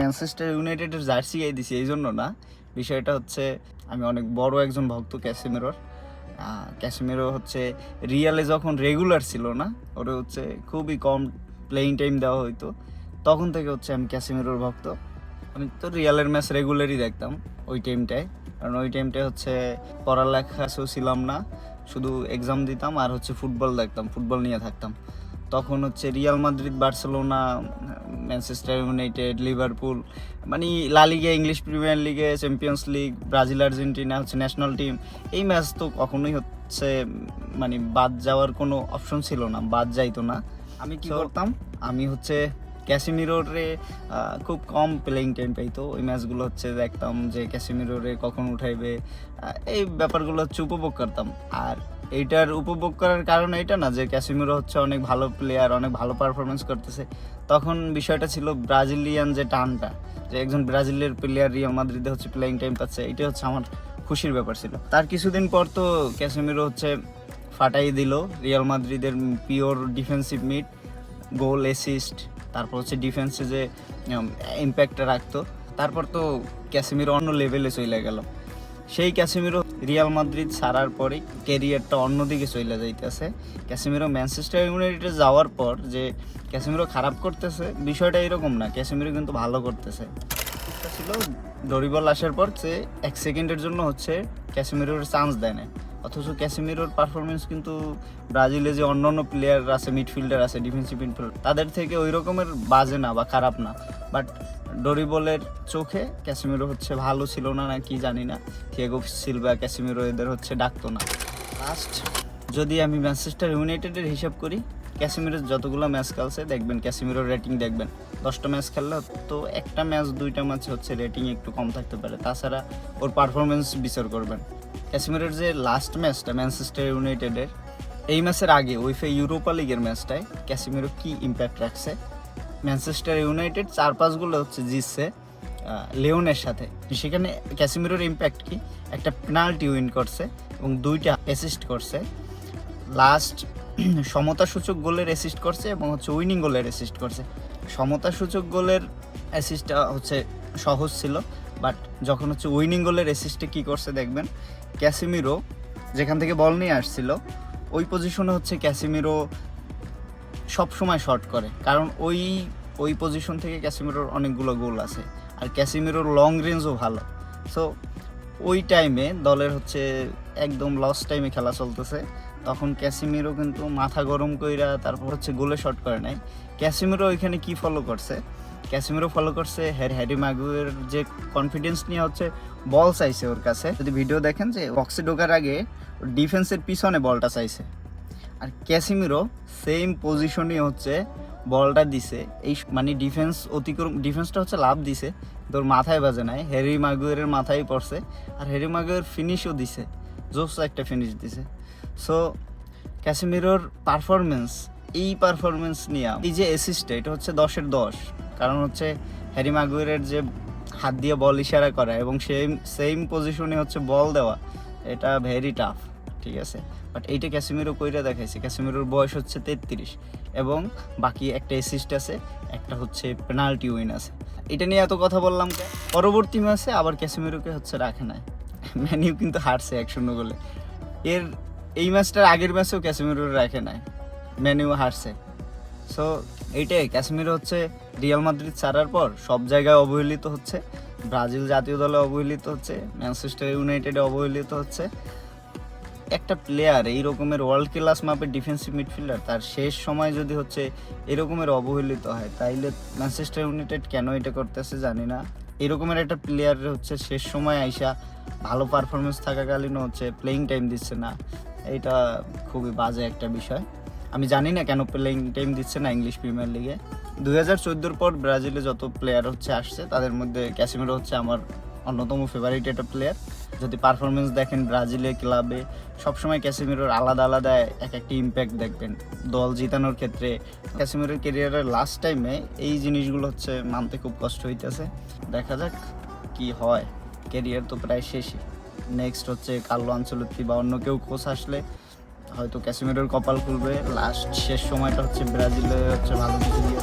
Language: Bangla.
ম্যানচেস্টার ইউনাইটেডের জার্সি গায়ে দিছি এই জন্য না, বিষয়টা হচ্ছে আমি অনেক বড় একজন ভক্ত ক্যাসেমিরোর। ক্যাসেমিরো হচ্ছে রিয়ালে যখন রেগুলার ছিল না, ওরা হচ্ছে খুবই কম প্লেইং টাইম দেওয়া হইতো, তখন থেকে হচ্ছে আমি ক্যাসেমিরোর ভক্ত। আমি তো রিয়ালের ম্যাচ রেগুলারই দেখতাম ওই টাইমটায়, কারণ ওই টাইমটায় হচ্ছে পড়ালেখাও ছিলাম না, শুধু এক্সাম দিতাম আর হচ্ছে ফুটবল দেখতাম, ফুটবল নিয়ে থাকতাম। তখন হচ্ছে Real Madrid, Barcelona, Manchester United, Liverpool, মানে লা লিগে, ইংলিশ প্রিমিয়ার লিগে, চ্যাম্পিয়ন্স লিগ, ব্রাজিল আর্জেন্টিনা হচ্ছে ন্যাশনাল টিম, এই ম্যাচ তো কখনোই হচ্ছে মানে বাদ যাওয়ার কোনো অপশন ছিল না, বাদ যাইতো না। আমি কি করতাম, আমি হচ্ছে ক্যাসেমিরোরে খুব কম প্লেইং টাইম পাইতো, ওই ম্যাচগুলো হচ্ছে দেখতাম যে ক্যাসেমিরোরে কখন উঠাইবে, এই ব্যাপারগুলো হচ্ছে উপভোগ করতাম। আর এইটার উপভোগ করার কারণ এটা না যে ক্যাসেমিরো হচ্ছে অনেক ভালো প্লেয়ার, অনেক ভালো পারফরমেন্স করতেছে, তখন বিষয়টা ছিল ব্রাজিলিয়ান যে টানটা, যে একজন ব্রাজিলের প্লেয়ার রিয়াল মাদ্রিদে হচ্ছে প্লেইং টাইম পাচ্ছে, এটা হচ্ছে আমার খুশির ব্যাপার ছিল। তার কিছুদিন পর তো ক্যাসেমিরো হচ্ছে ফাটাই দিল রিয়াল মাদ্রিদের পিওর ডিফেন্সিভ মিড, গোল, অ্যাসিস্ট, তারপর হচ্ছে ডিফেন্সে যে ইম্প্যাক্টটা রাখতো, তারপর তো ক্যাসেমিরো অন্য লেভেলে চলে গেল। সেই ক্যাসেমিরো রিয়াল মাদ্রিদ ছাড়ার পরে ক্যারিয়ারটা অন্যদিকে চলে যাইতেছে। ক্যাসেমিরো ম্যানচেস্টার ইউনাইটেডে যাওয়ার পর যে ক্যাসেমিরো খারাপ করতেছে, বিষয়টা এরকম না, ক্যাসেমিরো কিন্তু ভালো করতেছে। ছিল ডরিবল আসার পর যে 1 সেকেন্ডের জন্য হচ্ছে ক্যাসেমিরোর চান্স দেয় না, অথচ ক্যাসেমিরোর পারফরমেন্স কিন্তু ব্রাজিলে যে অন্য প্লেয়ার আছে, মিডফিল্ডার আছে, ডিফেন্সিভ মিডফিল্ডার, তাদের থেকে ওই রকমের বাজে না বা খারাপ না, বাট ডরিবলের চোখে ক্যাসেমিরো হচ্ছে ভালো ছিল না, না কি জানি না, থিয়াগো সিলভা, ক্যাসেমিরো এদের হচ্ছে ডাকতো না। লাস্ট যদি আমি ম্যানচেস্টার ইউনাইটেডের হিসাব করি, ক্যাসেমিরোর যতগুলো ম্যাচ খেলছে দেখবেন, ক্যাসেমিরোর রেটিং দেখবেন 10টা ম্যাচ খেললে তো একটা ম্যাচ 2টা ম্যাচে হচ্ছে রেটিং একটু কম থাকতে পারে, তাছাড়া ওর পারফরমেন্স বিচার করবেন। ক্যাসেমিরোর যে লাস্ট ম্যাচটা ম্যানচেস্টার ইউনাইটেডের, এই ম্যাচের আগে উইফা ইউরোপা লিগের ম্যাচটায় ক্যাসেমিরো কি ইম্প্যাক্ট রাখছে, ম্যানচেস্টার ইউনাইটেড 4-5 গোলে হচ্ছে জিতছে লিওনের সাথে, সেখানে ক্যাসেমিরোর ইম্প্যাক্ট কি, একটা পেনাল্টি উইন করছে এবং 2টা অ্যাসিস্ট করছে, লাস্ট সমতাসূচক গোলের অ্যাসিস্ট করছে এবং হচ্ছে উইনিং গোলের অ্যাসিস্ট করছে। সমতাসূচক গোলের অ্যাসিস্টটা হচ্ছে সহজ ছিল, বাট যখন হচ্ছে উইনিং গোলের অ্যাসিস্টে কী করছে দেখবেন, ক্যাসেমিরো যেখান থেকে বল নিয়ে আসছিল ওই পজিশনে হচ্ছে ক্যাসেমিরো সবসময় শট করে, কারণ ওই পজিশন থেকে ক্যাসেমিরোর অনেকগুলো গোল আছে, আর ক্যাসেমিরোর লং রেঞ্জও ভালো। সো ওই টাইমে দলের হচ্ছে একদম লস টাইমে খেলা চলতেছে, তখন ক্যাসেমিরো কিন্তু মাথা গরম কইরা তারপর হচ্ছে গোলে শট করে নাই। ক্যাসেমিরো ওইখানে কি ফলো করছে, ক্যাসেমিরো ফলো করছে হ্যারি মাগুয়ের যে কনফিডেন্স নিয়ে হচ্ছে বল চাইছে ওর কাছে, যদি ভিডিও দেখেন যে বক্সে ঢোকার আগে ডিফেন্সের পিছনে বলটা চাইছে, আর ক্যাসেমিরো সেম পজিশনে হচ্ছে বলটা দিছে, এই মানে ডিফেন্সটা হচ্ছে লাভ দিছে, তোর মাথায় বাজে নাই, হ্যারি মাগুয়েরের মাথায় পড়ছে, আর হ্যারি মাগুয়ের ফিনিশও দিছে, জোস একটা ফিনিশ দিছে। সো ক্যাসেমিরোর পারফরমেন্স, এই পারফরমেন্স নিয়ে এই যে অ্যাসিস্টটা, এটা হচ্ছে 10-এর 10, কারণ হচ্ছে হ্যারি মাগুয়েরের যে হাত দিয়ে বল ইশারা করা এবং সেম পজিশনে হচ্ছে বল দেওয়া, এটা ভেরি টাফ, ঠিক আছে, বাট এইটা ক্যাসেমিরো কইরা দেখাইছে। ক্যাসেমিরোর বয়স হচ্ছে 33 এবং বাকি একটা অ্যাসিস্ট আছে, একটা হচ্ছে পেনাল্টি উইন আছে। এটা নিয়ে এত কথা বললাম, পরবর্তী ম্যাচে আবার ক্যাসেমিরোকে হচ্ছে রাখে নাই, ম্যানিউ কিন্তু হারছে 1-0 গোলে। এই ম্যাচটার আগের ম্যাচেও ক্যাসেমিরো রাখে নাই, ম্যানিউ হারছে। সো এইটাই, ক্যাসেমিরো হচ্ছে রিয়াল মাদ্রিদ ছাড়ার পর সব জায়গায় অবহেলিত হচ্ছে, ব্রাজিল জাতীয় দলে অবহেলিত হচ্ছে, ম্যানচেস্টার ইউনাইটেডে অবহেলিত হচ্ছে। একটা প্লেয়ার এই রকমের ওয়ার্ল্ড ক্লাস মাপের ডিফেন্সিভ মিডফিল্ডার, তার শেষ সময় যদি হচ্ছে এরকমের অবহেলিত হয়, তাইলে ম্যানচেস্টার ইউনাইটেড কেন এটা করতেছে জানি না। এরকমের একটা প্লেয়ার হচ্ছে শেষ সময় আইসা ভালো পারফরমেন্স থাকাকালীন হচ্ছে প্লেইং টাইম দিচ্ছে না, এটা খুবই বাজে একটা বিষয়। আমি জানি না কেন প্লেইং টাইম দিচ্ছে না ইংলিশ প্রিমিয়ার লিগে। 2014 পর ব্রাজিলে যত প্লেয়ার হচ্ছে আসছে, তাদের মধ্যে ক্যাসেমিরো হচ্ছে আমার অন্যতম ফেভারিট একটা প্লেয়ার। যদি পারফরমেন্স দেখেন ব্রাজিলে ক্লাবে, সবসময় ক্যাসেমিরোর আলাদা এক একটা ইম্প্যাক্ট দেখবেন দল জিতানোর ক্ষেত্রে। ক্যাসেমিরোর ক্যারিয়ারের লাস্ট টাইমে এই জিনিসগুলো হচ্ছে মানতে খুব কষ্ট হইতেছে, দেখা যাক কি হয়। ক্যারিয়ার তো প্রায় শেষই, নেক্সট হচ্ছে কার্লো আনচেলত্তি বা অন্য কেউ কোচ আসলে হয়তো ক্যাসেমিরোর কপাল খুলবে, লাস্ট শেষ সময়টা হচ্ছে ব্রাজিলে হচ্ছে ভালো কিছু দিয়ে